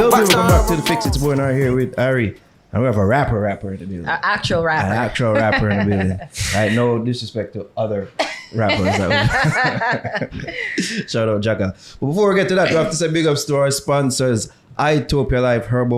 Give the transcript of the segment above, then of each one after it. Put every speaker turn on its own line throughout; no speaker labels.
Yo, welcome back to the Fix. It's Boy Nari here with Ari. And we have a rapper in the building.
An actual rapper.
An actual rapper in the building. Right, no disrespect to other rappers. Shout out Jacka. But before we get to that, we have to say big ups to our sponsors. Itopia Life Herb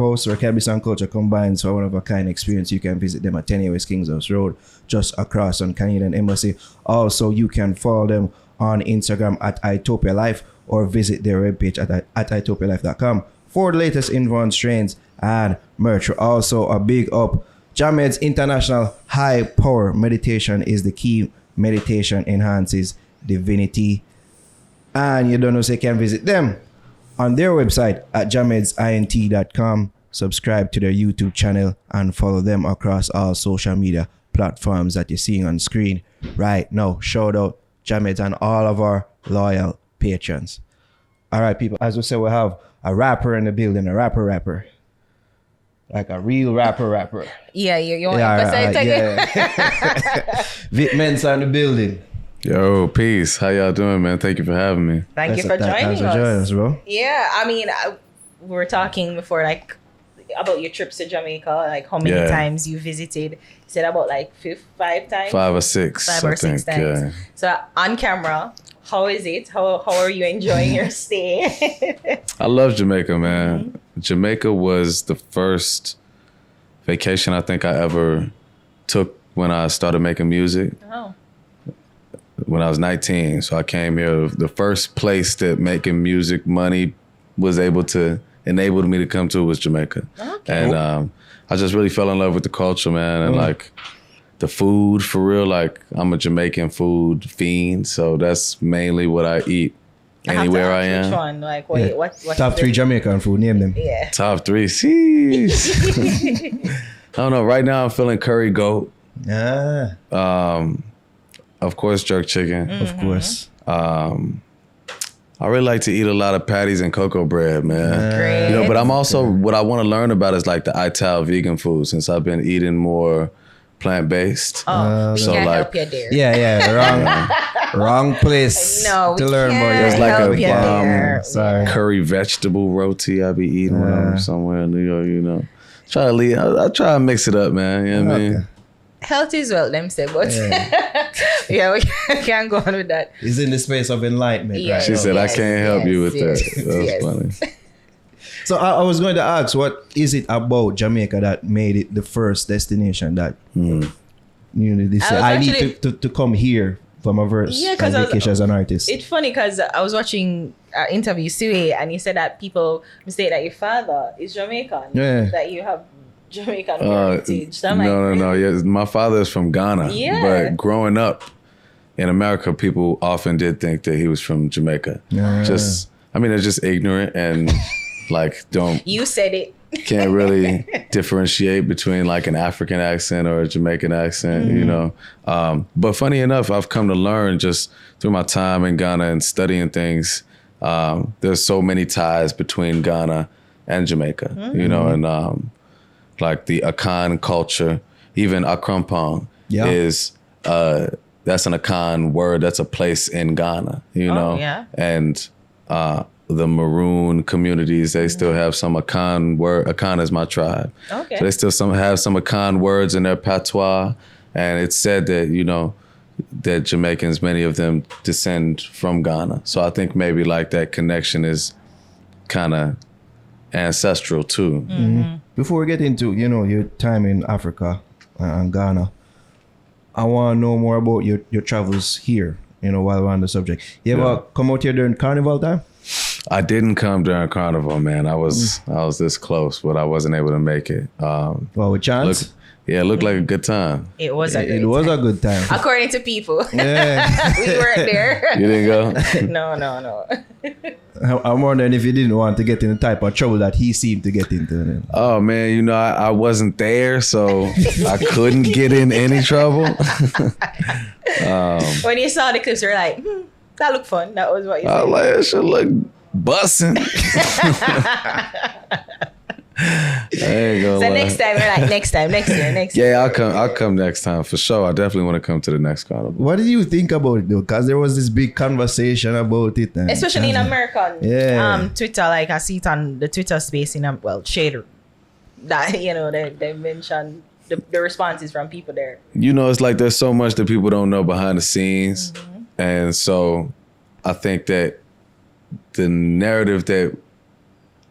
House, where cannabis and culture combines for one of a kind experience. You can visit them at 10 West Kings House Road, just across on Canadian Embassy. Also, you can follow them on Instagram at Itopia Life or visit their webpage at itopialife.com for the latest info on strains and merch. Also, a big up. Jamed's International High Power Meditation is the key. Meditation enhances divinity. And you don't know, so you can visit them on their website at jamedsint.com. Subscribe to their YouTube channel and follow them across all social media platforms that you're seeing on screen right now. Shout out Jameds and all of our loyal patrons. All right, people. As we said, we have a rapper in the building, a rapper. Like a real rapper.
Yeah, you want to emphasize again?
Yeah. Vic Mensa in the building.
Yo, peace. How y'all doing, man? Thank you for having me.
Thank you for joining us.
Bro.
Yeah, I mean, we were talking before, like, about your trips to Jamaica, like how many times you visited. You said about like 5 times?
5 or 6.
5 or 6 times. Yeah. So on camera, how is it? How are you enjoying your stay?
I love Jamaica, man. Mm-hmm. Jamaica was the first vacation I think I ever took when I started making music.
Oh.
When I was 19. So I came here. The first place that making music money was able to enable me to come to was Jamaica.
Okay.
And I just really fell in love with the culture, man. And like the food, for real, like I'm a Jamaican food fiend. So that's mainly what I eat anywhere I am.
Which one? Like, what
Top 3 Jamaican food, name them.
Yeah.
Top 3, sheesh. I don't know. Right now I'm feeling curry goat. Of course, jerk chicken.
Mm-hmm.
Of course.
I really like to eat a lot of patties and cocoa bread, man.
Great.
You know, but I'm also, what I want to learn about is like the Ital vegan food, since I've been eating more plant-based.
Oh, we
so
can't
like,
help you there.
Yeah, wrong place
No,
to
we
learn about.
can't
There's like
help
a
you there.
sorry.
curry vegetable roti I be eating when I'm somewhere in New York, you know. I try to mix it up, man. You know what I mean?
Health is well, them say, but yeah, we can't go on with that.
It's in the space of enlightenment, right?
She said, I can't help you with that. That's funny.
So I was going to ask, what is it about Jamaica that made it the first destination that you know, they say, I need to come here for my verse and vacation as an artist?
It's funny because I was watching an interview Sue, and he said that people mistake that your father is Jamaican.
Yeah.
That you have Jamaican heritage. So
No. Yeah, my father is from Ghana.
Yeah.
But growing up in America, people often did think that he was from Jamaica.
Yeah.
They're just ignorant and like
You said it.
can't really differentiate between like an African accent or a Jamaican accent, you know. But funny enough, I've come to learn just through my time in Ghana and studying things. There's so many ties between Ghana and Jamaica, you know, and like the Akan culture, even Akrumpong is that's an Akan word. That's a place in Ghana, you know.
Yeah.
And the Maroon communities, they still have some Akan word. Akan is my tribe.
Okay.
So they still have some Akan words in their patois, and it's said that, you know, that Jamaicans, many of them descend from Ghana. So I think maybe like that connection is kind of ancestral too.
Mm-hmm.
Before we get into, you know, your time in Africa and Ghana, I want to know more about your travels here, you know, while we're on the subject. You ever come out here during Carnival time?
I didn't come during Carnival, man. I was this close, but I wasn't able to make it.
Well, with chance?
It looked like a good time.
It was a
good time.
According to people.
Yeah.
We weren't there.
You didn't go?
No.
I'm wondering if you didn't want to get in the type of trouble that he seemed to get into.
Oh, man, you know, I wasn't there, so I couldn't get in any trouble.
When you saw the clips, you were like, that looked fun. That was what you said.
I was like, it should look bussin'.
So next time, we're like, next year.
Yeah, I'll come next time for sure. I definitely want to come to the next carnival.
What did you think about it though? Because there was this big conversation about it.
Especially in American Twitter, like I see it on the Twitter space Shade, that, they mentioned the responses from people there.
It's like there's so much that people don't know behind the scenes. Mm-hmm. And so I think that the narrative that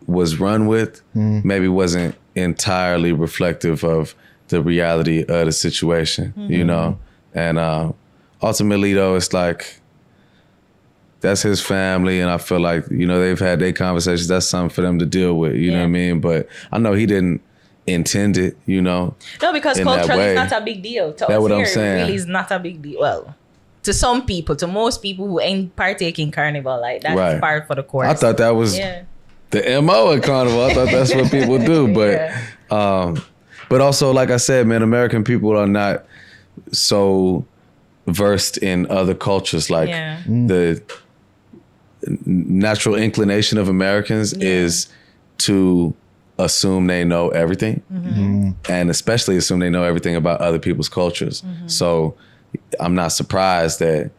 was run with maybe wasn't entirely reflective of the reality of the situation, and ultimately though, it's like that's his family, and I feel like they've had their conversations. That's something for them to deal with, you know what I mean? But I know he didn't intend it, No,
because culturally it's not a big deal. To
that's
us
what
here,
I'm saying.
It really is not a big deal. Well, to some people, to most people who ain't partaking carnival, like that's
right.
Part for the course.
I thought that was the MO at carnival. I thought that's what people do, but also, like I said, man, American people are not so versed in other cultures. Like the natural inclination of Americans is to assume they know everything, and especially assume they know everything about other people's cultures. So I'm not surprised that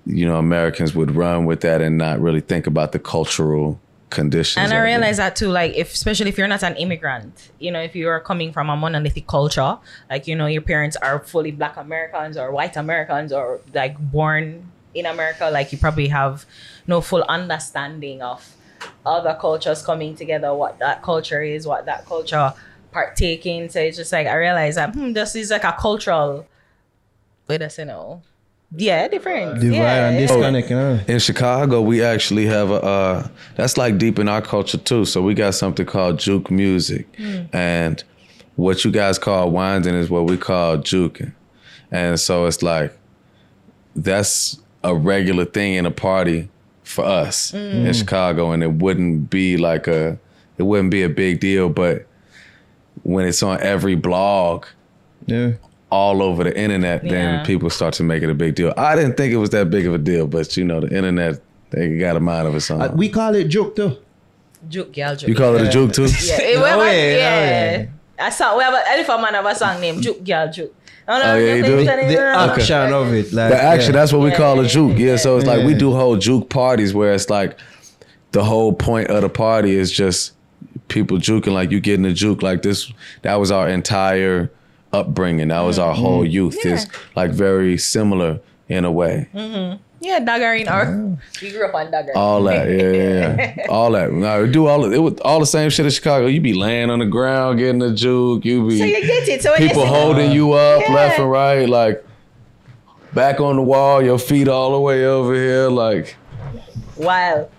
Americans would run with that and not really think about the cultural conditions.
And I realize that too, like especially if you're not an immigrant, if you are coming from a monolithic culture, like your parents are fully Black Americans or white Americans or like born in America, like you probably have no full understanding of other cultures coming together, what that culture is, what that culture partaking. So it's just like I realize that this is like a cultural, different.
Divide and disconnect.
In Chicago, we actually have that's like deep in our culture too. So we got something called Juke music, and what you guys call winding is what we call juking, and so it's like that's a regular thing in a party for us in Chicago, and it wouldn't be a big deal, but when it's on every blog, all over the internet, then people start to make it a big deal. I didn't think it was that big of a deal, but the internet, they got a mind of its own.
We call it juke too.
Juke, girl, juke.
You call it a juke too?
I saw we have a elephant man have a song named Juke, girl, juke.
You do?
The action of it. Like,
the action, that's what we call a juke. Yeah, so it's like we do whole juke parties where it's like the whole point of the party is just people juking, like you getting a juke like this. That was our entire upbringing. That was our whole youth. It's like very similar in a way.
Yeah, daggering. We grew up on daggering.
All that, all that. No, we do all the same shit in Chicago. You be laying on the ground getting a juke. So
you get it. So
people holding you up left and right, like back on the wall, your feet all the way over here, like
wild.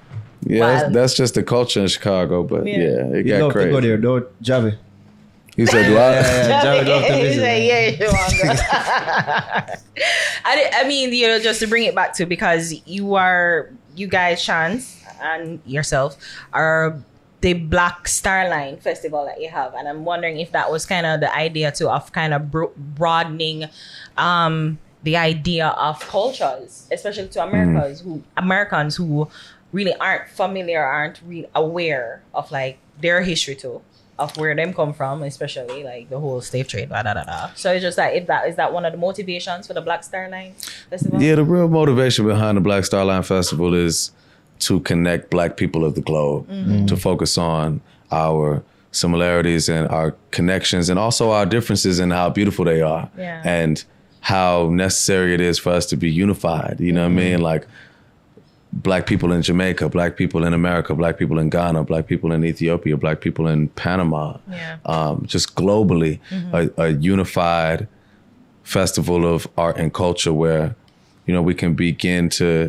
Yeah, that's just the culture in Chicago. But it got crazy.
To go there, don't Javi.
He said, "Do I?"
Javi love to visit.
I mean, just to bring it back to, because you guys, Chance and yourself, are the Black Star Line festival that you have, and I'm wondering if that was kind of the idea too of kind of broadening the idea of cultures, especially to Americans who really aren't familiar, aren't really aware of like their history too, of where them come from, especially like the whole slave trade, blah, blah, blah, blah. So it's just like, is that one of the motivations for the Black Star Line Festival?
Yeah, the real motivation behind the Black Star Line Festival is to connect Black people of the globe, to focus on our similarities and our connections, and also our differences and how beautiful they are, and how necessary it is for us to be unified. You know what I mean? Like, Black people in Jamaica, Black people in America, Black people in Ghana, Black people in Ethiopia, Black people in Panama, just globally, a unified festival of art and culture where, we can begin to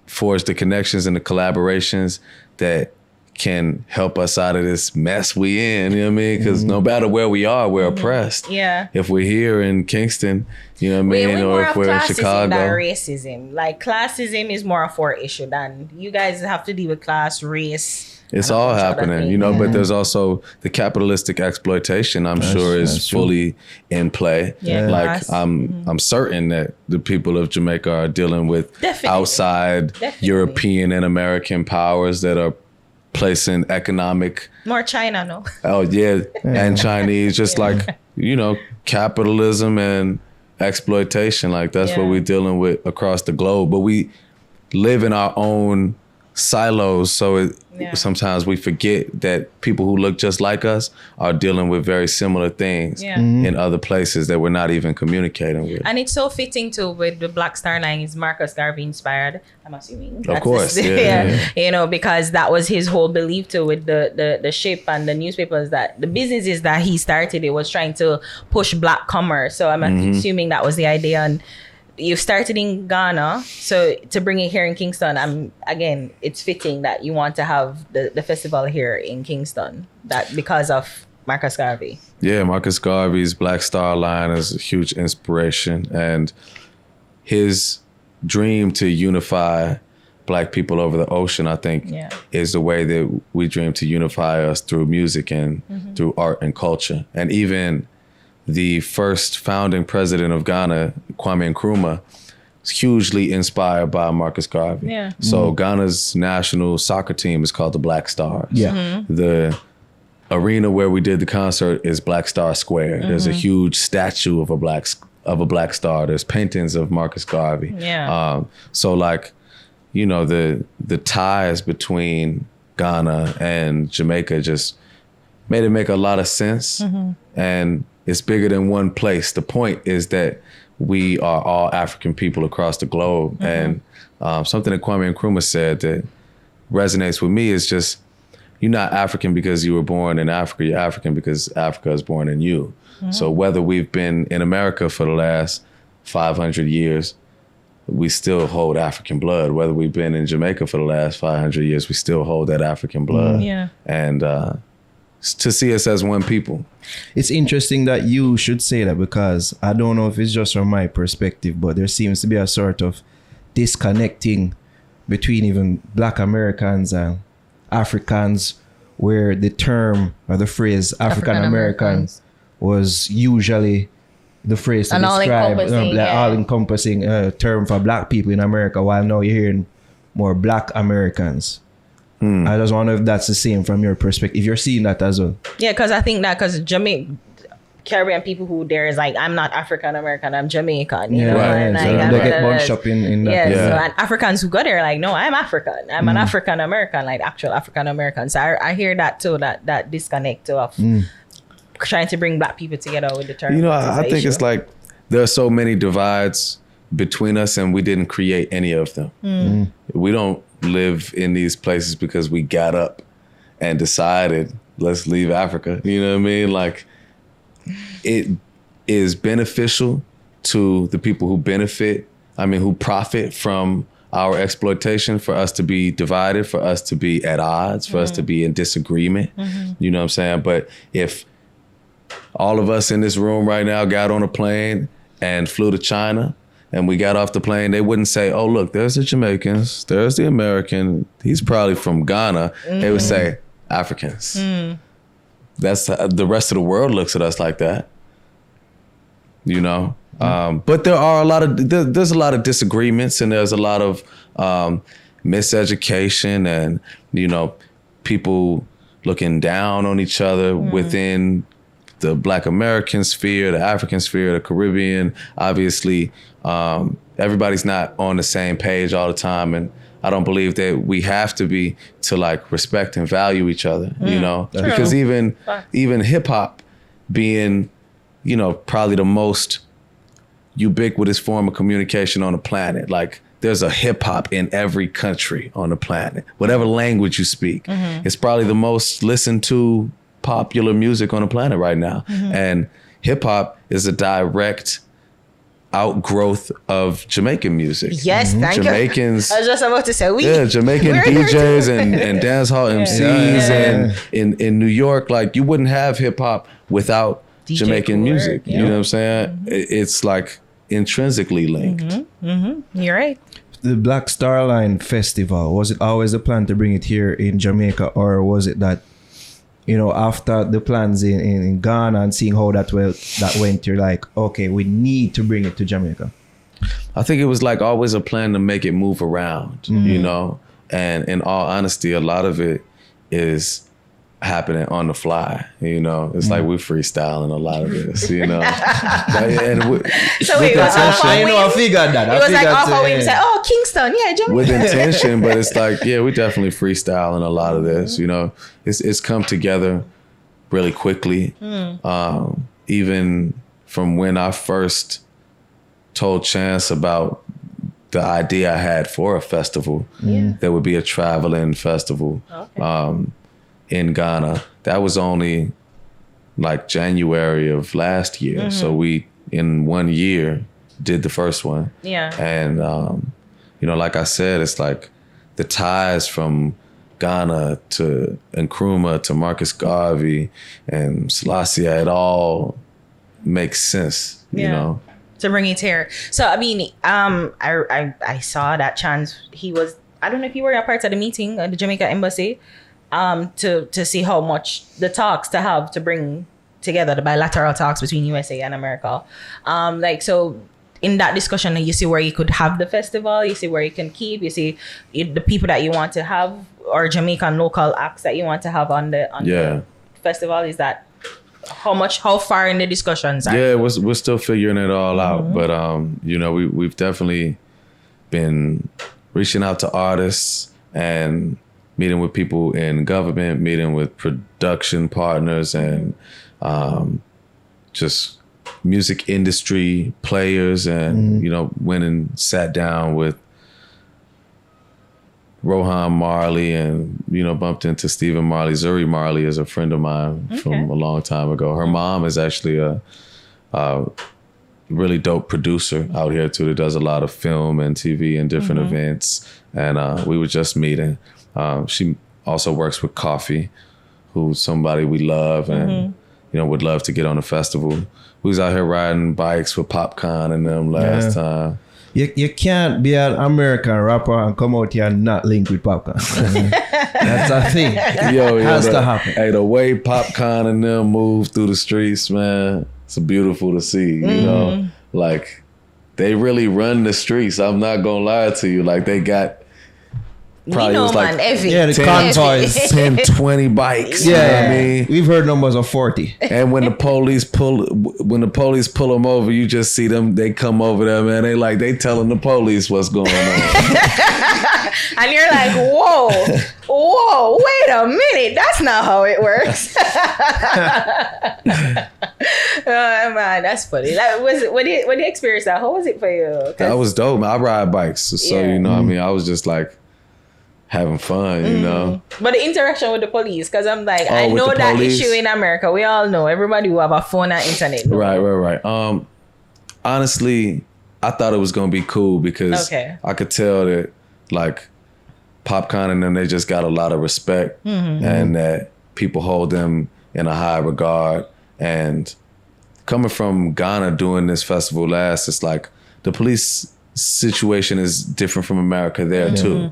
forge the connections and the collaborations that can help us out of this mess we in, you know what I mean? Because no matter where we are, we're oppressed. Yeah. If we're here in Kingston, you know what I mean? Or if we're in Chicago.
Than racism. Like, classism is more of our issue than you guys have to deal with class, race.
It's all happening, but there's also the capitalistic exploitation, I'm sure is fully in play. Yeah. Like, I'm certain that the people of Jamaica are dealing with outside European and American powers that are placing economic.
More China, no?
Oh yeah, and Chinese, just like, you know, capitalism and exploitation. Like that's what we're dealing with across the globe. But we live in our own silos, so sometimes we forget that people who look just like us are dealing with very similar things in other places that we're not even communicating with.
And it's so fitting too with the Black Star Line is Marcus Garvey inspired, I'm assuming.
Of course,
you know, because that was his whole belief too with the ship and the newspapers, that the businesses that he started, it was trying to push black commerce. So I'm assuming that was the idea. And you started in Ghana, so to bring it here in Kingston, again, it's fitting that you want to have the festival here in Kingston, that because of Marcus Garvey. Yeah,
Marcus Garvey's Black Star Line is a huge inspiration, and his dream to unify Black people over the ocean, I think, is the way that we dream to unify us through music and through art and culture. And even the first founding president of Ghana, Kwame Nkrumah, was hugely inspired by Marcus Garvey. Yeah. So Ghana's national soccer team is called the Black Stars. Yeah. The arena where we did the concert is Black Star Square. There's a huge statue of a black star. There's paintings of Marcus Garvey. Yeah. So like, you know, the ties between Ghana and Jamaica just made it make a lot of sense. And it's bigger than one place. The point is that we are all African people across the globe. And something that Kwame Nkrumah said that resonates with me is just, you're not African because you were born in Africa. You're African because Africa is born in you. So whether we've been in America for the last 500 years, we still hold African blood. Whether we've been in Jamaica for the last 500 years, we still hold that African blood. And to see us as one people.
It's interesting that you should say that, because I don't know if it's just from my perspective, but there seems to be a sort of disconnecting between even Black Americans and Africans, where the term or the phrase African Americans was usually the phrase to describe all-encompassing term for Black people in America, while now you're hearing more Black Americans. I just wonder if that's the same from your perspective, if you're seeing that as well. Yeah,
because I think that because Caribbean people who there is like, I'm not African American, I'm Jamaican. You know?
Right. And they get bunched up in that.
So, and Africans who go there like, no, I'm African. I'm an African American, like actual African American. So I hear that too, that disconnect of trying to bring Black people together with the term.
You know, I think it's like there are so many divides between us, and we didn't create any of them. We don't live in these places because we got up and decided, let's leave Africa. You know what I mean? Like, it is beneficial to the people who who profit from our exploitation, for us to be divided, for us to be at odds, for us to be in disagreement. You know what I'm saying? But if all of us in this room right now got on a plane and flew to China, and we got off the plane, they wouldn't say, oh, look, there's the Jamaicans, there's the American, he's probably from Ghana. They would say, Africans. That's the rest of the world looks at us like that, you know? But there are there's a lot of disagreements, and there's a lot of miseducation, and, you know, people looking down on each other within the Black American sphere, the African sphere, the Caribbean. Obviously, everybody's not on the same page all the time, and I don't believe that we have to be to like respect and value each other, you know, because even hip hop being, you know, probably the most ubiquitous form of communication on the planet. Like, there's a hip hop in every country on the planet, whatever language you speak. It's probably the most listened to popular music on the planet right now. And hip hop is a direct outgrowth of Jamaican music.
Yes, thank
Jamaicans,
you. I was just about to say,
Jamaican DJs and dancehall MCs and in New York, like, you wouldn't have hip hop without DJ Jamaican music. You know what I'm saying? It's like intrinsically linked.
You're right.
The Black Star Line Festival, was it always a plan to bring it here in Jamaica, or was it that, you know, after the plans in Ghana and seeing how that went, you're like, okay, we need to bring it to Jamaica?
I think it was like always a plan to make it move around, you know? And in all honesty, a lot of it is happening on the fly. It's like we freestyling a lot of this.
So wait,
I figured that.
It was like off our whim. Say, oh, Kingston, yeah, Jamaica.
With intention, but it's like, yeah, we definitely freestyling a lot of this. It's come together really quickly. Even from when I first told Chance about the idea I had for a festival, that would be a traveling festival. Okay. In Ghana. That was only like January of last year. So we, in 1 year, did the first one.
Yeah.
And, like I said, it's like the ties from Ghana to Nkrumah to Marcus Garvey and Selassie, it all makes sense, you know?
To bring it here. So, I mean, I saw that Chance, he was, I don't know if you were a part of the meeting at the Jamaica Embassy, to see how much the talks to have to bring together the bilateral talks between USA and America. So in that discussion, you see where you could have the festival, you see where you can keep, you see the people that you want to have, or Jamaican local acts that you want to have on the festival. Is that how far in the discussions are?
Yeah, we're still figuring it all out, but we've definitely been reaching out to artists and meeting with people in government, meeting with production partners, and just music industry players, and went and sat down with Rohan Marley, and bumped into Stephen Marley. Zuri Marley is a friend of mine from a long time ago. Her mom is actually a really dope producer out here too, that does a lot of film and TV and different events, and we were just meeting. She also works with Coffee, who's somebody we love and, would love to get on a festival. We was out here riding bikes with Popcorn and them last time.
You can't be an American rapper and come out here and not link with Popcorn. That's a thing. Has to happen.
Hey, the way Popcorn and them move through the streets, man, it's beautiful to see, Like, they really run the streets. I'm not gonna lie to you. Like, they got... Probably was like
the convoys,
10, 20 bikes.
Yeah, you know what I mean, we've heard numbers of 40.
And when the police pull them over, you just see them. They come over there, man. They telling the police what's going on,
and you're like, whoa, wait a minute, that's not how it works. Oh man, that's funny. When you experienced that, how was it for you?
That was dope, man. I ride bikes, so I mean, I was just like having fun,
But the interaction with the police, because I'm like, I know that issue in America. We all know everybody will have a phone and internet.
Right. Honestly, I thought it was gonna be cool because I could tell that like Popcorn and them, they just got a lot of respect, and that people hold them in a high regard. And coming from Ghana doing this festival it's like the police situation is different from America there too.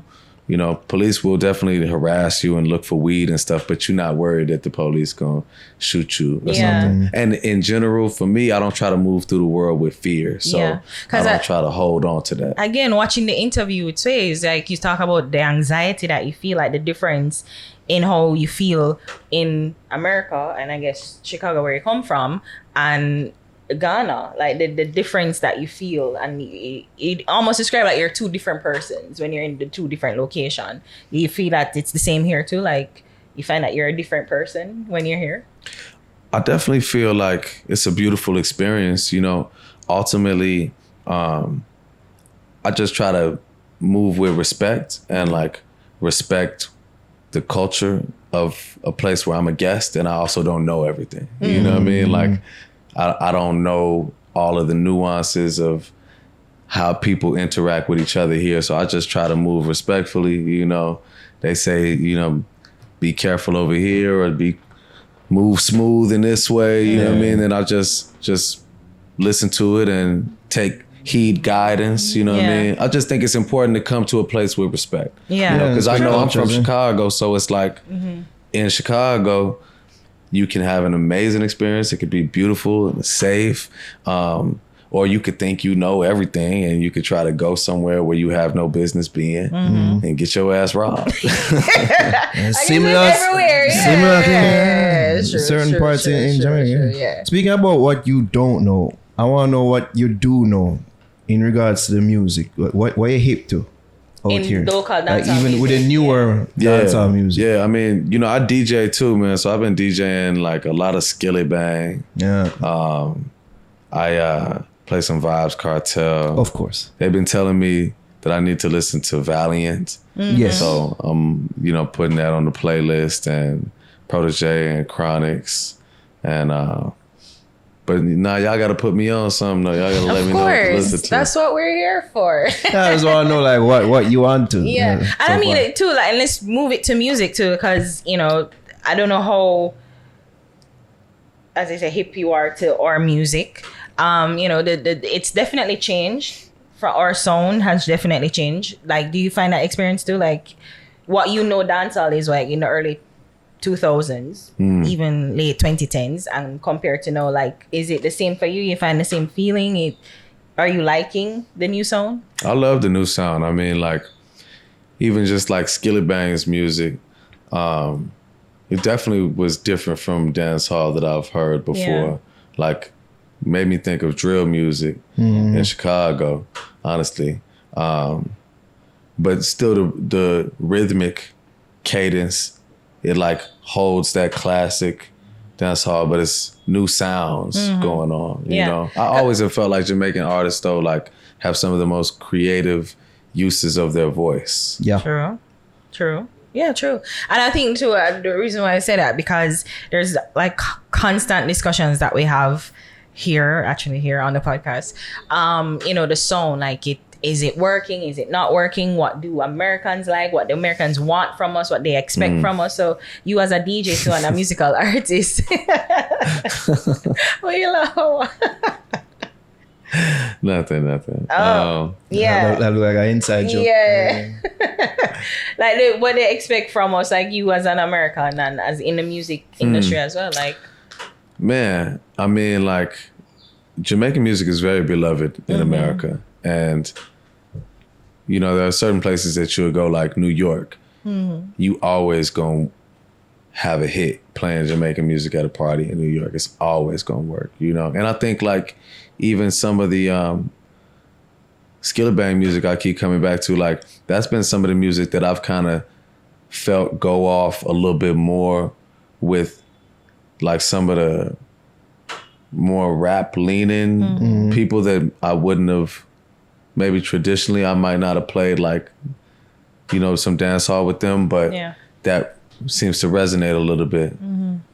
Police will definitely harass you and look for weed and stuff, but you're not worried that the police gonna shoot you or something. And in general, for me, I don't try to move through the world with fear. So I don't try to hold on to that.
Again, watching the interview with Sway, is like you talk about the anxiety that you feel, like the difference in how you feel in America and I guess Chicago, where you come from, and Ghana, like the difference that you feel, and it almost describe like you're two different persons when you're in the two different locations. You feel that it's the same here too, like you find that you're a different person when you're here?
I definitely feel like it's a beautiful experience. Ultimately, I just try to move with respect and like respect the culture of a place where I'm a guest, and I also don't know everything. You know what I mean? Like, I don't know all of the nuances of how people interact with each other here. So I just try to move respectfully. They say, be careful over here, or move smooth in this way. You know what I mean? And I just listen to it and heed guidance. You know what I mean? I just think it's important to come to a place with respect. Because I know I'm from Chicago. So it's like in Chicago, you can have an amazing experience. It could be beautiful and safe. Or or you could think you know everything and you could try to go somewhere where you have no business being and get your ass robbed.
Similar
everywhere. Yeah.
Certain parts in Jamaica.
Yeah.
Speaking about what you don't know, I want to know what you do know in regards to the music. What you hip to out
In
here?
local
Like
dancehall
even with the
music,
newer dancehall music.
Yeah, I mean, you know, I DJ too, man. So I've been DJing like a lot of Skillet Bang.
Yeah.
I play some Vibes Cartel.
Of course.
They've been telling me that I need to listen to Valiant.
Yes.
So I'm, you know, putting that on the playlist, and Protege and Chronics. And but now y'all gotta put me on something though. Y'all gotta let me know what to listen to.
That's what we're here for.
I just want to know like what you want to.
Yeah. And I mean it too, like, and let's move it to music too, because, you know, I don't know how, as I say, hip you are to our music. You know, it's definitely changed. For our sound has definitely changed. Like, do you find that experience too? Like, what you know dancehall is like in the early 2000s, even late 2010s, and compared to now, like, is it the same for you? You find the same feeling? Are you liking the new sound?
I love the new sound. I mean, like, even just like Skillet Bang's music, it definitely was different from dancehall that I've heard before.
Yeah.
Like, made me think of drill music in Chicago, honestly. But still the rhythmic cadence, it like holds that classic dancehall, but it's new sounds going on, you know? I always have felt like Jamaican artists though, like have some of the most creative uses of their voice.
Yeah.
True. Yeah, true. And I think too, the reason why I say that, because there's like constant discussions that we have here on the podcast. You know, the sound, like, is it working? Is it not working? What do Americans like? What do Americans want from us? What they expect from us? So you as a DJ too and a musical artist. What you love?
Nothing.
Oh, yeah.
That look like an inside joke.
Yeah. Like what they expect from us, like you as an American and as in the music industry as well. Like,
man, I mean, like, Jamaican music is very beloved in America. And, you know, there are certain places that you'll go, like New York. You always gonna have a hit playing Jamaican music at a party in New York. It's always gonna work, you know? And I think, like, even some of the Skillet Bang music I keep coming back to, like, that's been some of the music that I've kind of felt go off a little bit more with, like, some of the more rap leaning people that I wouldn't have, maybe traditionally I might not have played, like, you know, some dance hall with them, but that seems to resonate a little bit,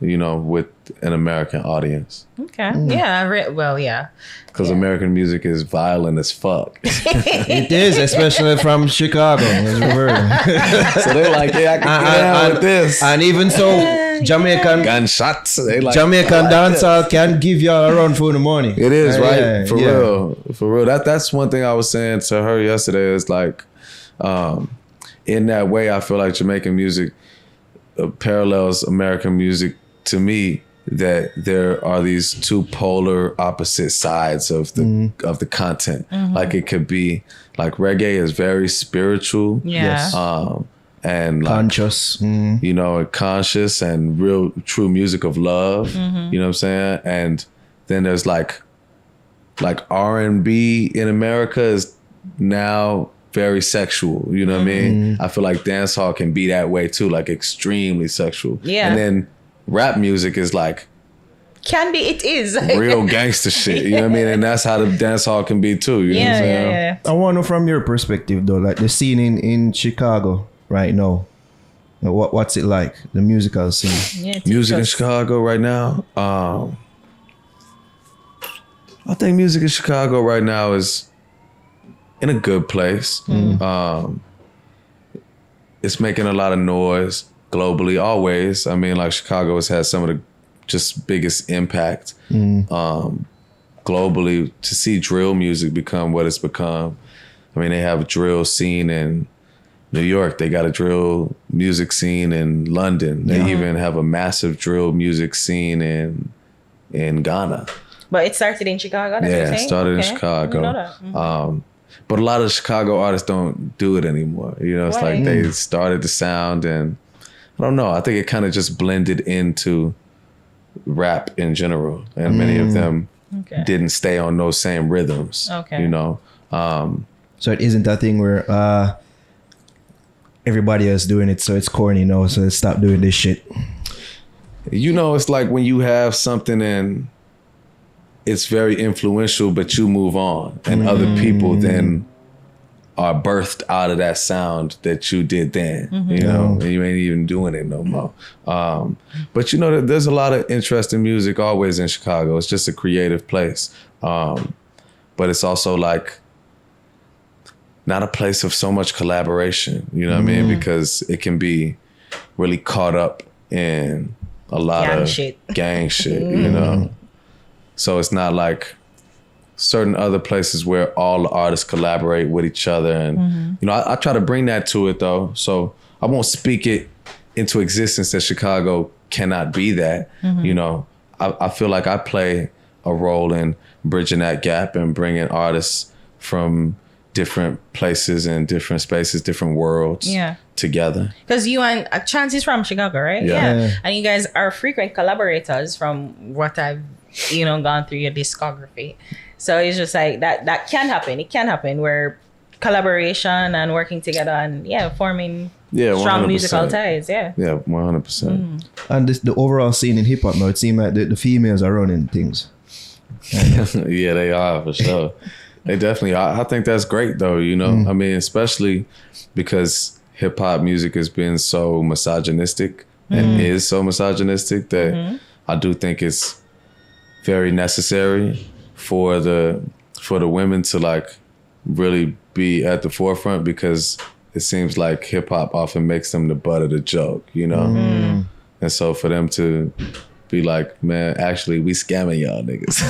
you know, with an American audience.
Okay. Yeah. Well, yeah.
Because American music is violent as fuck.
It is, especially from Chicago.
So they're like, yeah, I can get down with this.
And even so, Jamaican
gunshots. They like,
Jamaican
like
dancehall can give you a run for the money.
It is, right?
Yeah,
for real. That's one thing I was saying to her yesterday is like, in that way, I feel like Jamaican music parallels American music to me, that there are these two polar opposite sides of the content. Like, it could be like reggae is very spiritual. And like,
conscious,
you know, conscious and real true music of love. You know what I'm saying? And then there's like R&B in America is now very sexual. You know what I mean? I feel like dancehall can be that way too, like extremely sexual.
Yeah.
And then rap music is like
it is
real gangster shit. You know what I mean? And that's how the dancehall can be too. You know what I'm saying?
Yeah.
I want to know from your perspective though, like the scene in Chicago right now. What's it like? The musical scene.
Yeah,
music in Chicago right now. I think music in Chicago right now is in a good place. It's making a lot of noise globally, always. I mean, like, Chicago has had some of the just biggest impact globally to see drill music become what it's become. I mean, they have a drill scene in New York. They got a drill music scene in London. They even have a massive drill music scene in Ghana.
But it started in Chicago. That's what you're
Yeah, it
saying?
started in
Okay. I
Chicago.
didn't know that. Mhm.
But a lot of Chicago artists don't do it anymore. You know, it's
Why?
like they started the sound, and I don't know. I think it kind of just blended into rap in general, and many of them
Okay.
didn't stay on those same rhythms.
Okay.
You know,
So it isn't a thing where everybody else doing it, so it's corny now, so let's stop doing this shit.
you know, it's like when you have something and it's very influential, but you move on, and other people then are birthed out of that sound that you did then, you know, and you ain't even doing it no more. But you know, there's a lot of interesting music always in Chicago. It's just a creative place. But it's also like not a place of so much collaboration, you know what I mean? Because it can be really caught up in a lot
Gang
of
shit.
gang shit, you know? So it's not like certain other places where all the artists collaborate with each other. And, you know, I try to bring that to it though. So I won't speak it into existence that Chicago cannot be that. You know, I feel like I play a role in bridging that gap and bringing artists from different places and different spaces, different worlds together.
Because you and Chance is from Chicago, right?
Yeah.
And you guys are frequent collaborators from what I've, you know, gone through your discography. So it's just like that can happen. It can happen where collaboration and working together and forming strong
100%.
musical ties. Yeah.
Yeah, 100%.
And the overall scene in hip hop now, it seems like the females are running things.
Yeah, they are for sure. They definitely are. I think that's great though, you know? I mean, especially because hip hop music has been so misogynistic and is so misogynistic that I do think it's very necessary for the women to like really be at the forefront, because it seems like hip hop often makes them the butt of the joke, you know? And so for them to be like, man, actually we scamming y'all niggas.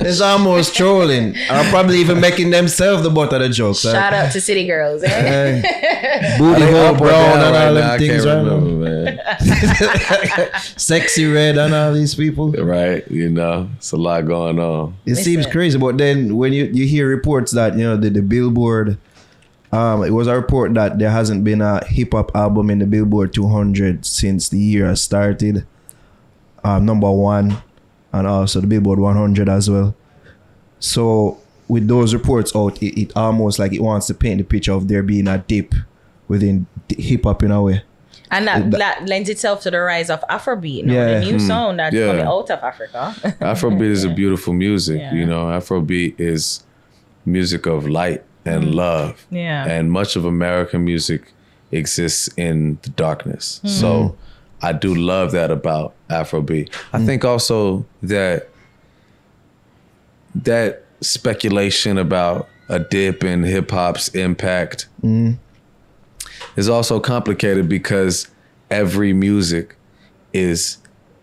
It's almost trolling, or probably even making themselves the butt of the joke.
Shout out to City Girls. Eh?
Booty hole brown and all them
I
things,
can't
right?
remember, man.
Sexy red and all these people.
Right, you know, it's a lot going on.
It seems crazy, but then when you hear reports that, you know, the Billboard, it was a report that there hasn't been a hip hop album in the Billboard 200 since the year started. Number one, and also the Billboard 100 as well. So with those reports out, it almost like it wants to paint the picture of there being a dip within hip hop in a way.
And that lends itself to the rise of Afrobeat, the new sound that's coming out of Africa.
Afrobeat is a beautiful music,
Yeah.
you know. Afrobeat is music of light and love.
Yeah.
And much of American music exists in the darkness. So I do love that about Afrobeat. I think also that speculation about a dip in hip hop's impact is also complicated, because every music is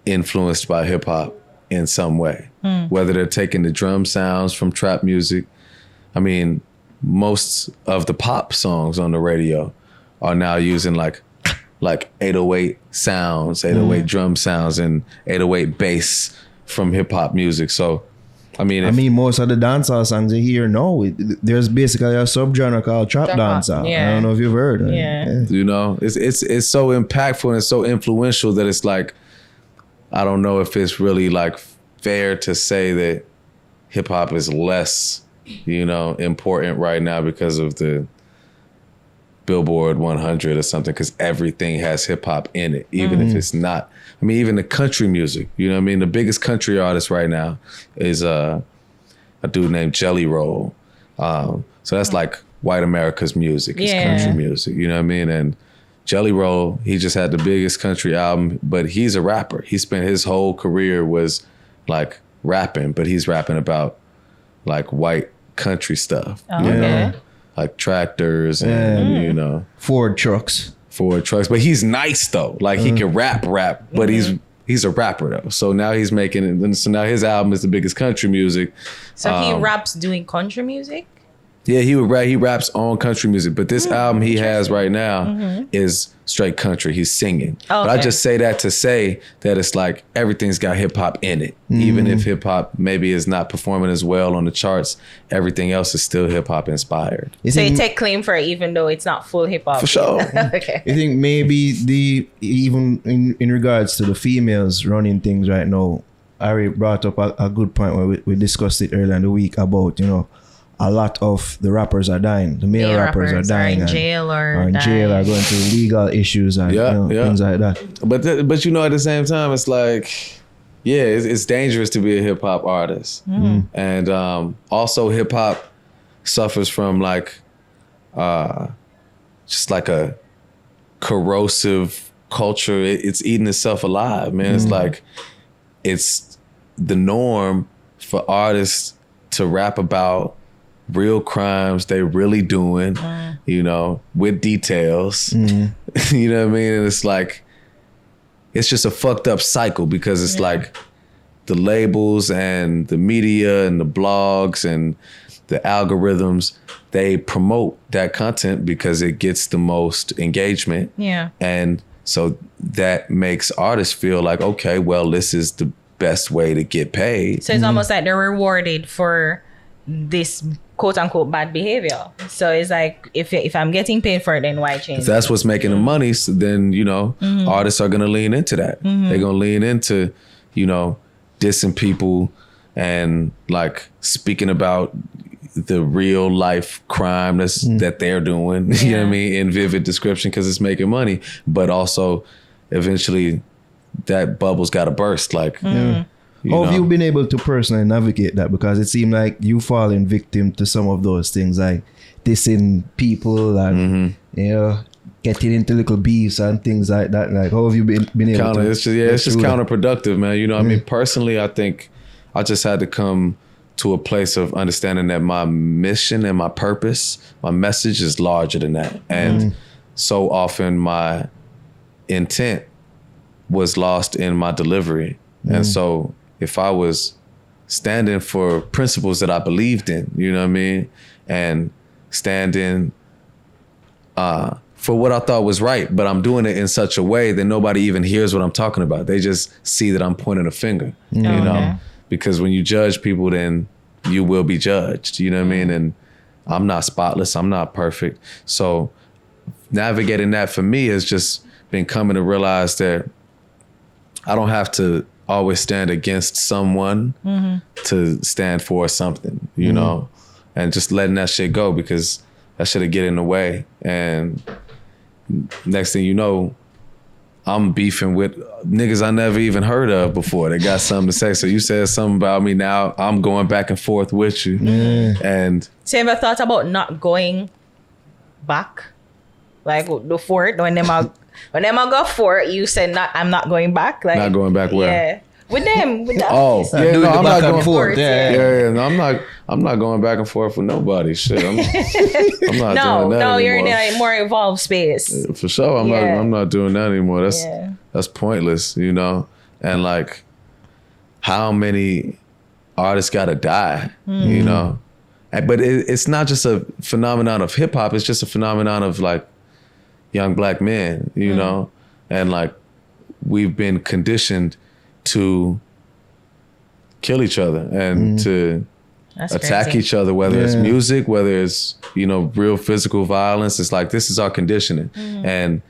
influenced by hip hop in some way, whether they're taking the drum sounds from trap music. I mean, most of the pop songs on the radio are now using like 808 sounds, 808 drum sounds, and 808 bass from hip hop music. So, I mean, most of the dancehall songs you hear now, there's basically a subgenre called trap dancehall.
Yeah.
I don't know if you've heard.
Yeah.
you know, it's so impactful and it's so influential that it's like, I don't know if it's really like fair to say that hip hop is less, you know, important right now because of the Billboard 100 or something, because everything has hip hop in it, even if it's not. I mean, even the country music, you know what I mean? The biggest country artist right now is a dude named Jelly Roll. So that's like white America's music, it's country music, you know what I mean? And Jelly Roll, he just had the biggest country album, but he's a rapper. He spent his whole career was like rapping, but he's rapping about like white country stuff, you know, like tractors and you know,
Ford trucks.
But he's nice though, like he can rap, but he's a rapper though. So now he's making it. So now his album is the biggest country music.
So he raps doing country music?
Yeah, he raps on country music, but this album he has right now is straight country. He's singing.
Oh,
but I
okay.
just say that to say that it's like everything's got hip hop in it. Even if hip hop maybe is not performing as well on the charts, everything else is still hip hop inspired.
So you take claim for it even though it's not full hip hop.
For sure.
Okay.
You think maybe even in regards to the females running things right now, Ari brought up a good point where we discussed it earlier in the week about, a lot of the rappers are dying. The male rappers are dying.
Are in jail
or in jail or going through legal issues and things like that.
But at the same time, it's like, yeah, it's dangerous to be a hip hop artist. And also hip hop suffers from like just like a corrosive culture. It's eating itself alive, man. It's like, it's the norm for artists to rap about real crimes they really doing, with details. You know what I mean? And it's like, it's just a fucked up cycle because it's like the labels and the media and the blogs and the algorithms, they promote that content because it gets the most engagement.
Yeah.
And so that makes artists feel like, okay, well, this is the best way to get paid.
So it's almost like they're rewarded for this quote unquote bad behavior. So it's like, if I'm getting paid for it, then why change?
If that's what's making the money, so then, artists are going to lean into that. They're going to lean into, dissing people and like speaking about the real life crime that they're doing, you know what I mean, in vivid description because it's making money. But also eventually that bubble's got to burst. Like,
How have you been able to personally navigate that? Because it seemed like you falling victim to some of those things, like dissing people and getting into little beefs and things like that. Like, how have you been able to?
It's just counterproductive, man. I mean, personally, I think I just had to come to a place of understanding that my mission and my purpose, my message is larger than that. And so often my intent was lost in my delivery. And so if I was standing for principles that I believed in, you know what I mean? And standing for what I thought was right, but I'm doing it in such a way that nobody even hears what I'm talking about. They just see that I'm pointing a finger, you know? Because when you judge people, then you will be judged, you know what I mean? And I'm not spotless, I'm not perfect. So navigating that for me has just been coming to realize that I don't have to always stand against someone to stand for something, you know, and just letting that shit go because that shit'll get in the way. And next thing you know, I'm beefing with niggas I never even heard of before. They got something to say. So you said something about me, now I'm going back and forth with you. And
so you ever thought about not going back? Like the fort, when them I go for it, you said I'm not going back. Like
not going back where?
Yeah. With them. With that.
Oh, yeah, no, I'm not going
forth.
Yeah, no, I'm not going back and forth with nobody. Shit, I'm not doing that anymore.
You're in a more evolved space.
For sure, I'm not doing that anymore. That's pointless, you know. And like, how many artists gotta die, you know? But it's not just a phenomenon of hip hop. It's just a phenomenon of like young black men, you know, and like we've been conditioned to kill each other and to attack each other, whether it's music, whether it's, you know, real physical violence. It's like, this is our conditioning. And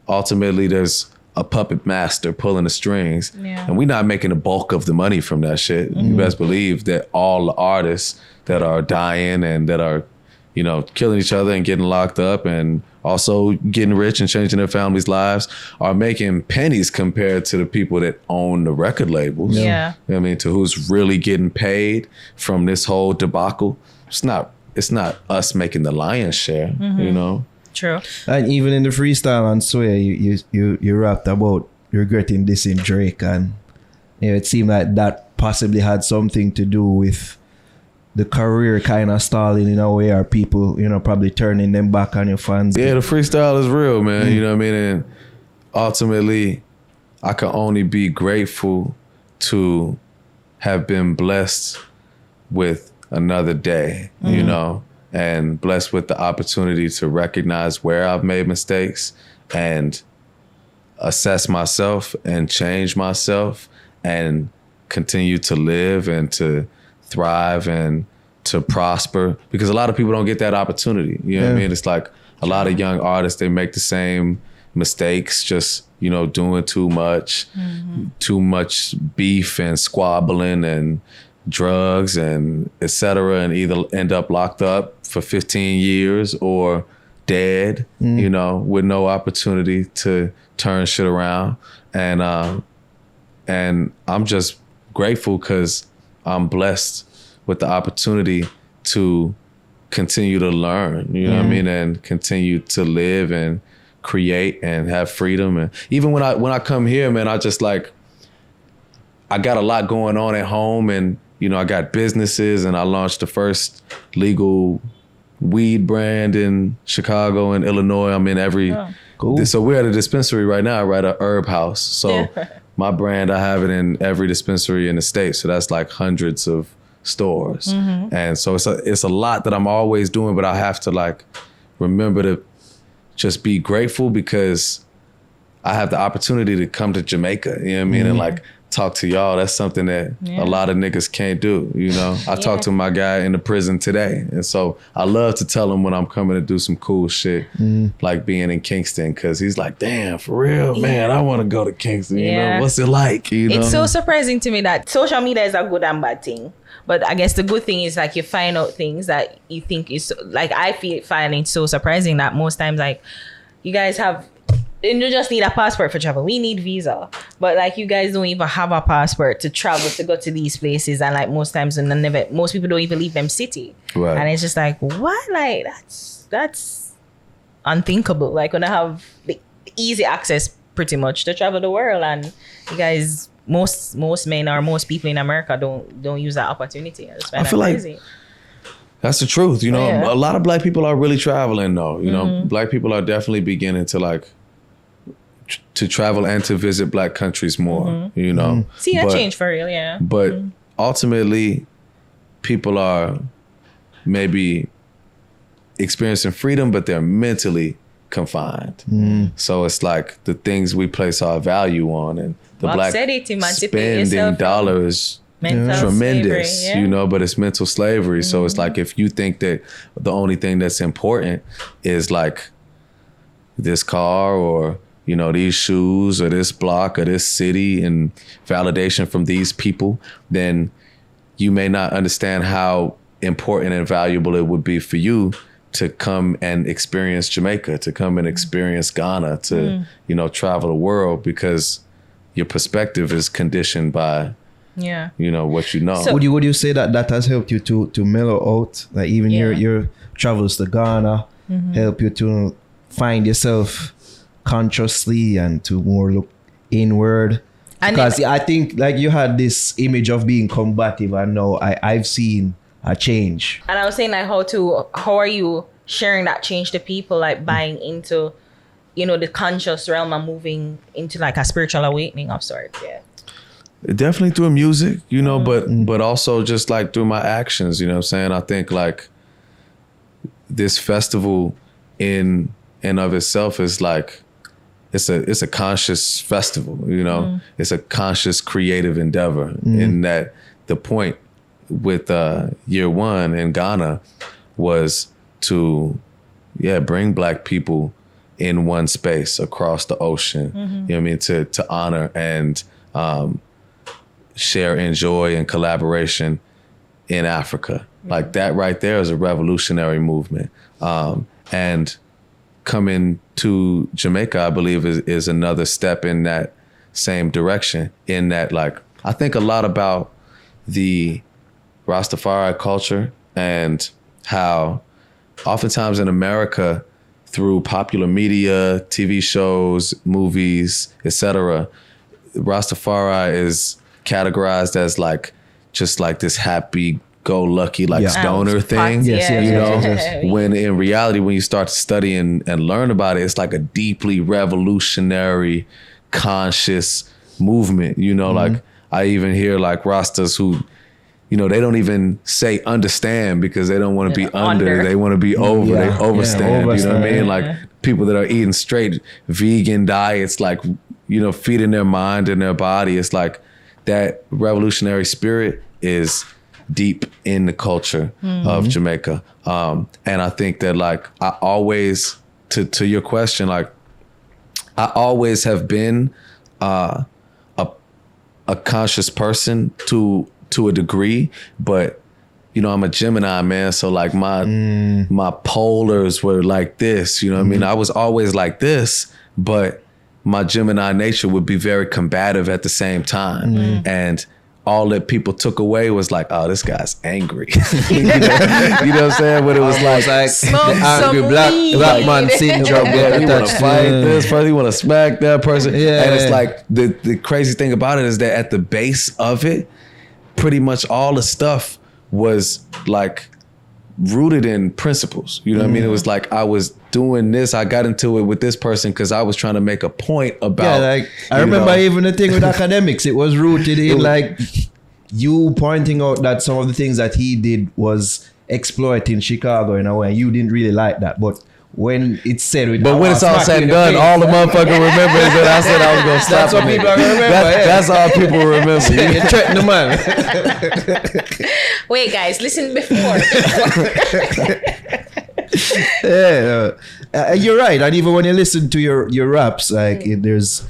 ultimately there's a puppet master pulling the strings. And we're not making the bulk of the money from that shit. You best believe that all the artists that are dying and that are, you know, killing each other and getting locked up and also getting rich and changing their families' lives are making pennies compared to the people that own the record labels. You know what I mean? To who's really getting paid from this whole debacle. It's not us making the lion's share, you know?
True.
And even in the freestyle on Sway, you rapped about regretting dissing Drake, and you know, it seemed like that possibly had something to do with the career kind of stalling in a way, or people, you know, probably turning them back on your fans.
Yeah, the freestyle is real, man. You know what I mean? And ultimately, I can only be grateful to have been blessed with another day, you know? and blessed with the opportunity to recognize where I've made mistakes and assess myself and change myself and continue to live and to thrive and to prosper, because a lot of people don't get that opportunity. You know what I mean? It's like a lot of young artists, they make the same mistakes, just, you know, doing too much beef and squabbling and drugs and et cetera, and either end up locked up for 15 years or dead, you know, with no opportunity to turn shit around. And I'm just grateful because I'm blessed with the opportunity to continue to learn, you know what I mean, and continue to live and create and have freedom. And even when I come here, man, I just like, I got a lot going on at home, and you know, I got businesses, and I launched the first legal weed brand in Chicago and Illinois. I'm in every cool. So we're at a dispensary right now, right? A herb house. So my brand, I have it in every dispensary in the state. So that's like hundreds of stores. And so it's a lot that I'm always doing, but I have to like remember to just be grateful because I have the opportunity to come to Jamaica, you know what I mean? And like talk to y'all. That's something that a lot of niggas can't do, you know? I talked to my guy in the prison today. And so I love to tell him when I'm coming to do some cool shit, like being in Kingston, because he's like, damn, for real, man, I want to go to Kingston, you know? What's it like, you know?
It's so surprising to me that social media is a good and bad thing. But I guess the good thing is like you find out things that you think is like, I find it so surprising that most times like you guys you just need a passport for travel. We need visa. But like you guys don't even have a passport to travel to go to these places. And like most times most people don't even leave them city. Right. And it's just like, what? Like that's unthinkable. Like when I have the easy access pretty much to travel the world, and you guys most men or most people in America don't use that opportunity. I feel like
that's the truth. You know, a lot of black people are really traveling though. You know, black people are definitely beginning to like to travel and to visit black countries more, you know.
See that change for real, yeah.
But ultimately, people are maybe experiencing freedom, but they're mentally confined. So it's like the things we place our value on, and the black spending dollars tremendous, you know, but it's mental slavery. So it's like if you think that the only thing that's important is like this car or, you know, these shoes or this block or this city and validation from these people, then you may not understand how important and valuable it would be for you to come and experience Jamaica, to come and experience Ghana, to, you know, travel the world, because your perspective is conditioned by, you know, what you know.
So would you say that has helped you to mellow out, like even your travels to Ghana help you to find yourself consciously and to more look inward? Because I think like you had this image of being combative, and now I've seen a change. And
I was saying like how are you sharing that change to people, like buying into, you know, the conscious realm and moving into like a spiritual awakening of sorts?
Definitely through music, you know, but also just like through my actions, you know what I'm saying? I think like this festival in and of itself is like, it's a conscious festival, you know, it's a conscious creative endeavor, in that the point with year one in Ghana was to, bring black people in one space across the ocean, you know what I mean, to honor and share in joy and collaboration in Africa. Like that right there is a revolutionary movement. And coming to Jamaica, I believe is another step in that same direction, in that like, I think a lot about the Rastafari culture and how oftentimes in America, through popular media, TV shows, movies, etc., Rastafari is categorized as like just like this happy-go-lucky like stoner thing. When in reality, when you start to study and learn about it, it's like a deeply revolutionary, conscious movement. You know, like I even hear like Rastas who you know, they don't even say understand because they don't want to be under. They want to be over. They overstand. You know what I mean? Like people that are eating straight vegan diets, like, you know, feeding their mind and their body. It's like that revolutionary spirit is deep in the culture of Jamaica. And I think that, like, I always, to your question, like, I always have been a conscious person to a degree, but you know, I'm a Gemini, man. So like my polars were like this, you know what I mean? I was always like this, but my Gemini nature would be very combative at the same time. And all that people took away was like, oh, this guy's angry. you know what I'm saying? But it was like
smoke
the angry black man syndrome.
You want to fight this person, you want to smack that person. And it's like the crazy thing about it is that at the base of it, pretty much all the stuff was like rooted in principles. You know what I mean? It was like I was doing this. I got into it with this person because I was trying to make a point about.
Yeah, like I remember even the thing with academics. It was rooted in like you pointing out that some of the things that he did was exploiting Chicago in a way. You didn't really like that, but when it's said,
but when it's all said and done, all the motherfucker remember is that I said I was gonna stop.
That's what people remember.
That's all people remember.
You threaten the man.
Wait, guys, listen before.
You're right. And even when you listen to your raps, like there's,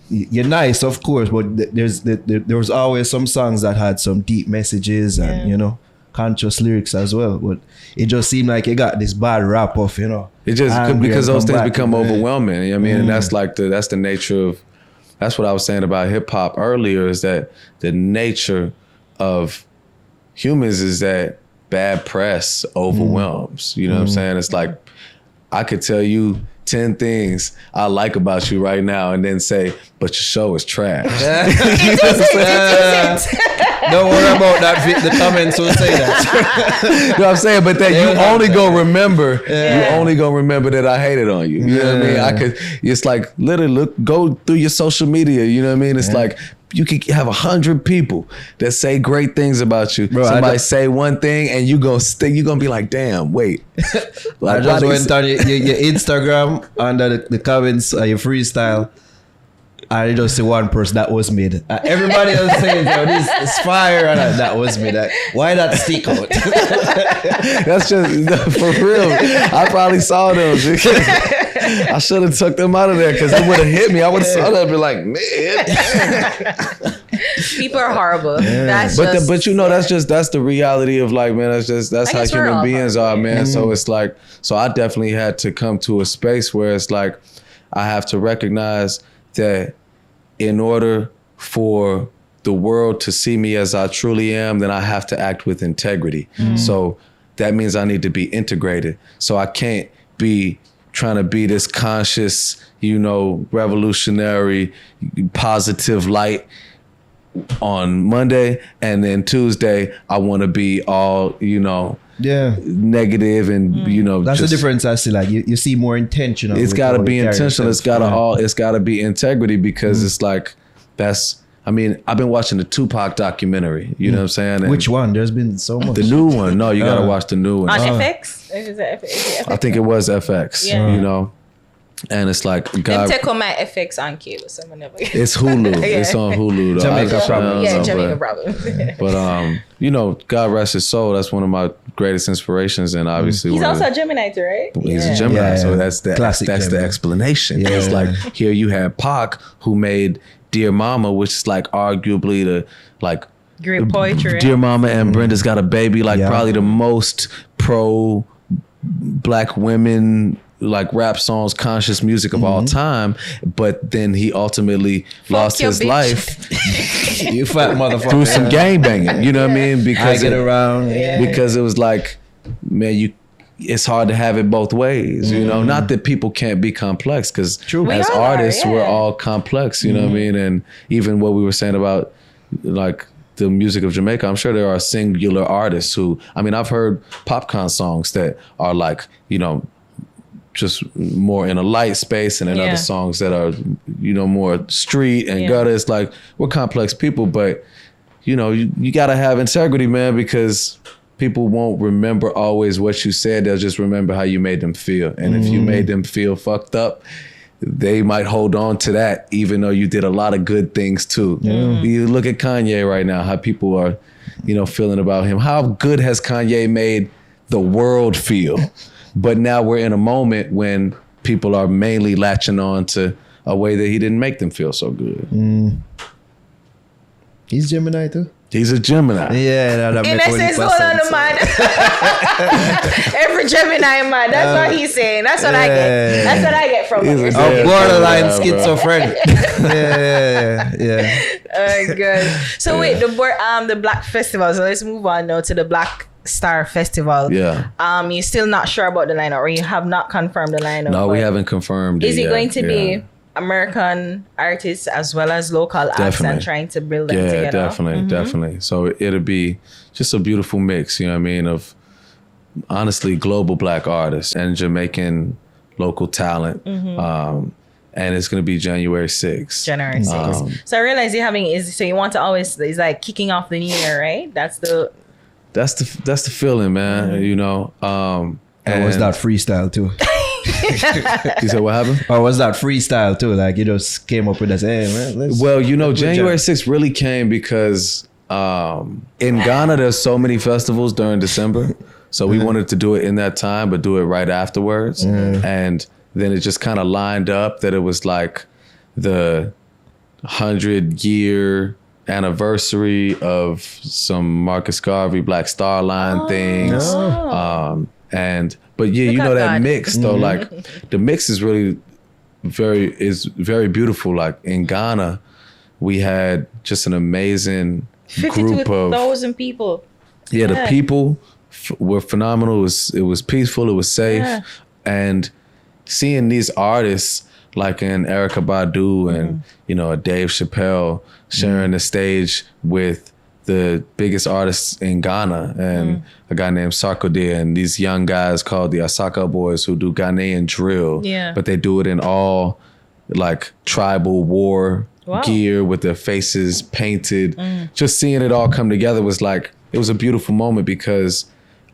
you're nice, of course, but there was always some songs that had some deep messages and you know, conscious lyrics as well. But it just seemed like it got this bad rap off, you know.
It just because those things become overwhelming. You know what I mean? And that's like that's the nature of. That's what I was saying about hip hop earlier. Is that the nature of humans is that bad press overwhelms. You know what I'm saying? It's like I could tell you 10 things I like about you right now and then say, but your show is trash.
Don't worry about that, Vic. The comments will say that.
You know what I'm saying? But then you only go remember, you only go remember that I hated on you. You know what I mean? It's like literally go through your social media. You know what I mean? It's like you could have 100 people that say great things about you. Bro, somebody say one thing and you're gonna be like, damn, wait.
Like, I just went on your Instagram under the comments, your freestyle. I just see one person that was me. Everybody else saying, yo, this is fire, and that was me. Why that stick out?
That's just for real. I probably saw them. I should have took them out of there because it would have hit me. I would have saw that and be like, man.
People are horrible. Yeah.
But you know, that's the reality of like, man, that's how human beings are, man. So it's like, so I definitely had to come to a space where it's like, I have to recognize that in order for the world to see me as I truly am, then I have to act with integrity. So that means I need to be integrated. So I can't be trying to be this conscious, you know, revolutionary, positive light on Monday, and then Tuesday I want to be all, you know, negative and you know.
That's the difference. I see. Like you see more intentional.
It's got to be intentional. It's got to be integrity because it's like I mean, I've been watching the Tupac documentary. You know what I'm saying? And
which one? There's been so much.
The new one. No, you got to watch the new one.
On FX? Is it FX?
I think it was FX. Yeah. You know. And it's like
God. Take on my FX on cable. Someone never.
It's Hulu. It's on Hulu. Though.
Jamaica problem.
Yeah, Jamaica problem.
But you know, God rest his soul. That's one of my greatest inspirations, and obviously
he's also a Gemini too, right?
He's a Gemini, so that's the explanation. Yeah. It's like here you have Pac who made Dear Mama, which is like arguably the like
great poetry.
Dear Mama and Brenda's Got a Baby, like probably the most pro Black women like rap songs, conscious music of all time, but then he ultimately lost his life.
You fat motherfucker.
Through some gang banging, you know what I mean? Because because it was like, man, it's hard to have it both ways, you know? Not that people can't be complex, because as artists, we're all complex, you know what I mean? And even what we were saying about like the music of Jamaica, I'm sure there are singular artists who, I mean, I've heard popcorn songs that are like, you know, just more in a light space, and then other songs that are, you know, more street and gutter. It's like, we're complex people, but you got to have integrity, man, because people won't remember always what you said. They'll just remember how you made them feel. And if you made them feel fucked up, they might hold on to that, even though you did a lot of good things too. You look at Kanye right now, how people are, feeling about him. How good has Kanye made the world feel? But now we're in a moment when people are mainly latching on to a way that he didn't make them feel so good.
He's Gemini too.
He's a Gemini.
Yeah, that
In
makes
essence, hold on, man. Every Gemini man. That's what he's saying. That's what I get. That's what I get from him.
A borderline schizophrenic. yeah.
Oh, good. So wait, the Black Festival. So let's move on now to the Black Star Festival.
Yeah.
You're still not sure about the lineup, or you have not confirmed the lineup?
No, we haven't confirmed.
Is it going to be American artists as well as local acts and trying to build them together?
Definitely. So it'll be just a beautiful mix, of honestly global Black artists and Jamaican local talent. And it's going to be January 6th.
January 6th. So I realize you're having so you want to always, it's like kicking off the new year, right? That's the
feeling, man.
And was that freestyle too?
You said what happened?
Or was that freestyle too? Like you just came up with that, hey man,
January 6th really came because in Ghana there's so many festivals during December. So we wanted to do it in that time, but do it right afterwards. And then it just kind of lined up that it was like the 100-year anniversary of some Marcus Garvey Black Star Line things. But that mix though, like the mix is really very beautiful. Like in Ghana, we had just an amazing group of
52,000 people.
Yeah, the people were phenomenal. It was peaceful. It was safe, and seeing these artists like an Erykah Badu and a Dave Chappelle sharing the stage with the biggest artists in Ghana and a guy named Sarkodie and these young guys called the Asaka Boys who do Ghanaian drill, but they do it in all like tribal war gear with their faces painted. Just seeing it all come together was like, it was a beautiful moment because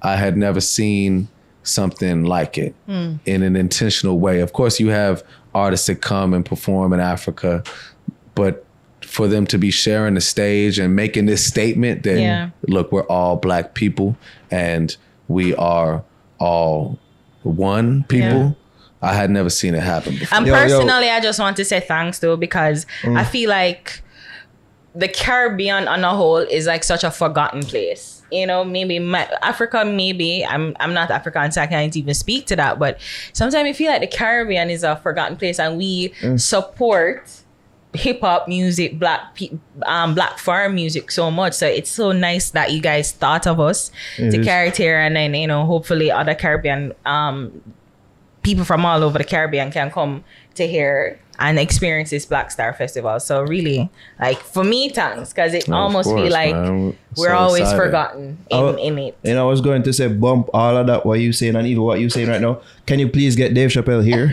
I had never seen something like it in an intentional way. Of course, you have artists that come and perform in Africa, but for them to be sharing the stage and making this statement that, look, we're all Black people and we are all one people. I had never seen it happen before.
And personally, I just want to say thanks though, because I feel like the Caribbean on a whole is like such a forgotten place. Maybe Africa, I'm not African, so I can't even speak to that. But sometimes I feel like the Caribbean is a forgotten place and we support hip hop music, black farm music so much. So it's so nice that you guys thought of us to carry it here, and then hopefully other Caribbean people from all over the Caribbean can come to here and experience this Black Star Festival. So really, like for me, thanks, because it almost feel like we're always excited. Forgotten in it.
I was going to say bump all of that what you saying and even what you saying right now. Can you please get Dave Chappelle here?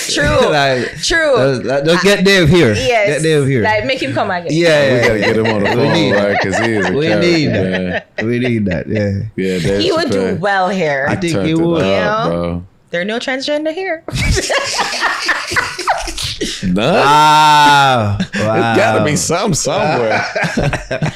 True. True.
Just get Dave here.
Yes.
Get Dave here.
Like make him come again.
Yeah.
We gotta get him on the phone, right? Because he is a character.
We need that. Yeah.
Dave
he would do well here.
I think he would.
Bro.
There are no transgender here.
None?
Wow.
There's gotta be some somewhere.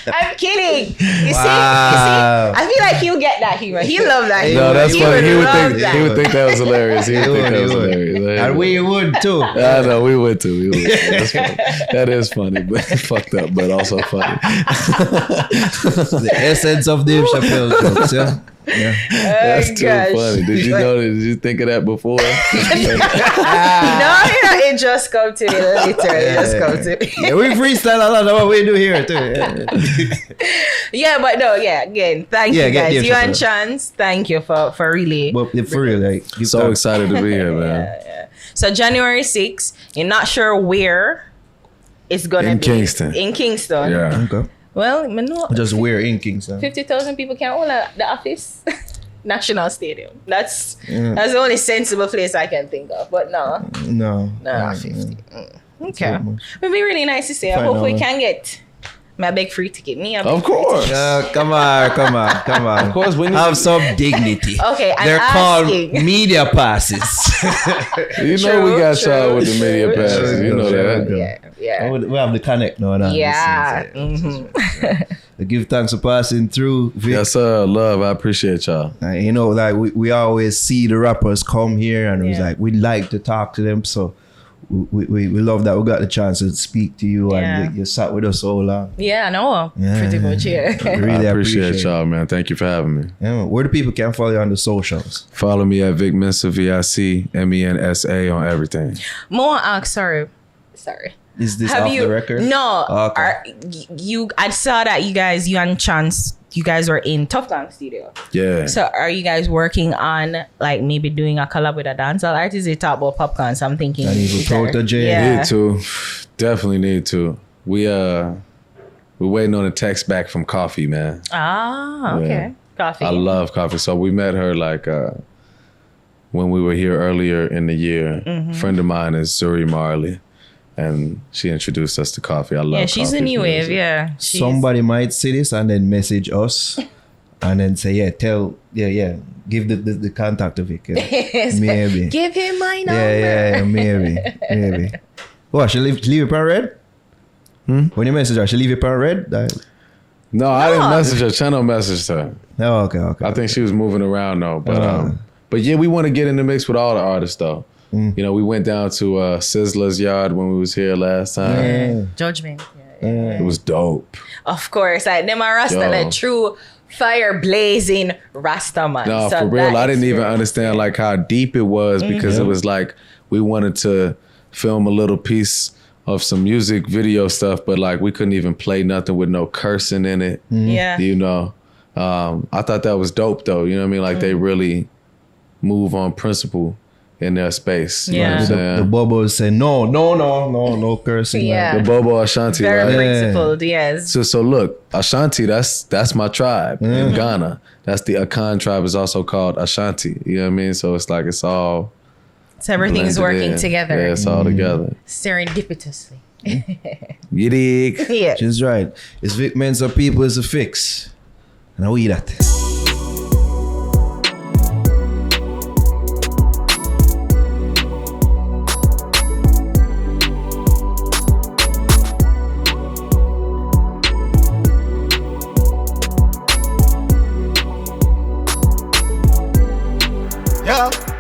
I'm kidding. You see? I feel like he'll get that humor. He'll love that humor.
No, that's funny. He would think that was hilarious. He would think that was hilarious.
And we would too.
I know, we would too. That's funny. That is funny, but fucked up, but also funny.
The essence of Dave Chappelle jokes, yeah.
That's too funny. Did you think of that before?
No, it just come to me. Literally, just come to me.
Yeah, we freestyle a lot of what we do here too.
Again, thank you guys. You and Chance, thank you for really.
But for real, like,
so excited to be here, man.
Yeah. So January 6th, you're not sure where it's gonna be. In Kingston.
Yeah.
Okay.
Well,
just we're in Kingston.
50,000 people can't hold the office. National Stadium. That's the only sensible place I can think of. But no, 50. Okay. It'd be really nice to see. I hope we can get My big free ticket. Me, a big
Of course.
Come on.
Of course, we need
Have some dignity.
Okay, I'm
They're
asking.
called media passes.
You know
True,
we got
true,
y'all with the
true,
media
true.
passes. You know that.
Yeah.
We have the connect now.
Yeah. Mm-hmm.
Give thanks for passing through, Vic.
Yes, sir. Love. I appreciate y'all.
You know, like we always see the rappers come here, and it's like we like to talk to them. So we love that we got the chance to speak to you, and you sat with us so long.
Yeah, I know. Pretty much, yeah.
Really
I appreciate y'all, man. Thank you for having me.
Yeah, where do people can follow you on the socials?
Follow me at Vic Mensa, VICMENSA on everything.
More sorry.
Is this off the record?
No.
Okay.
I saw that you and Chance, you guys were in Tough Gang Studio.
Yeah.
So are you guys working on like maybe doing a collab with a dancehall artist? They talk about popcorn, so I'm thinking.
And even protege.
Yeah.
Need to. Definitely need to. We're waiting on a text back from Coffee, man.
Ah, okay.
Yeah.
Coffee.
I love Coffee. So we met her like when we were here earlier in the year. A friend of mine is Zuri Marley. And she introduced us to Coffee. I love
Yeah, she's
Coffee's
a new wave,
music.
yeah.
Somebody might see this and then message us and then say, give the contact of Vic. Maybe.
Give him my number.
Yeah, maybe. What, she leave it on red? When you message her, she leave it on red?
No, I didn't message her. Channel messaged her.
Oh, okay.
I think she was moving around though. But yeah, we want to get in the mix with all the artists though. You know, we went down to Sizzler's yard when we was here last time.
Judgment.
It was dope.
Of course. Like, them are Rasta, like true fire blazing Rasta man.
No,
So
for real.
that
I didn't even
experience,
understand like how deep it was because it was like we wanted to film a little piece of some music video stuff, but like we couldn't even play nothing with no cursing in it.
Yeah.
You know, I thought that was dope though. You know what I mean? Like they really move on principle in their space. You know what I'm saying?
The Bobos say, no cursing.
Yeah.
The Bobo Ashanti,
Very
right?
principled, yes.
So look, Ashanti, that's my tribe in Ghana. That's the Akan tribe is also called Ashanti. You know what I mean? So it's like it's all
So everything's
blended
working
in.
together.
Yeah, it's all together.
Serendipitously.
You dig?
Yeah.
She's right. It's Vic Mensa people is a fix. And I will eat that.
Yeah.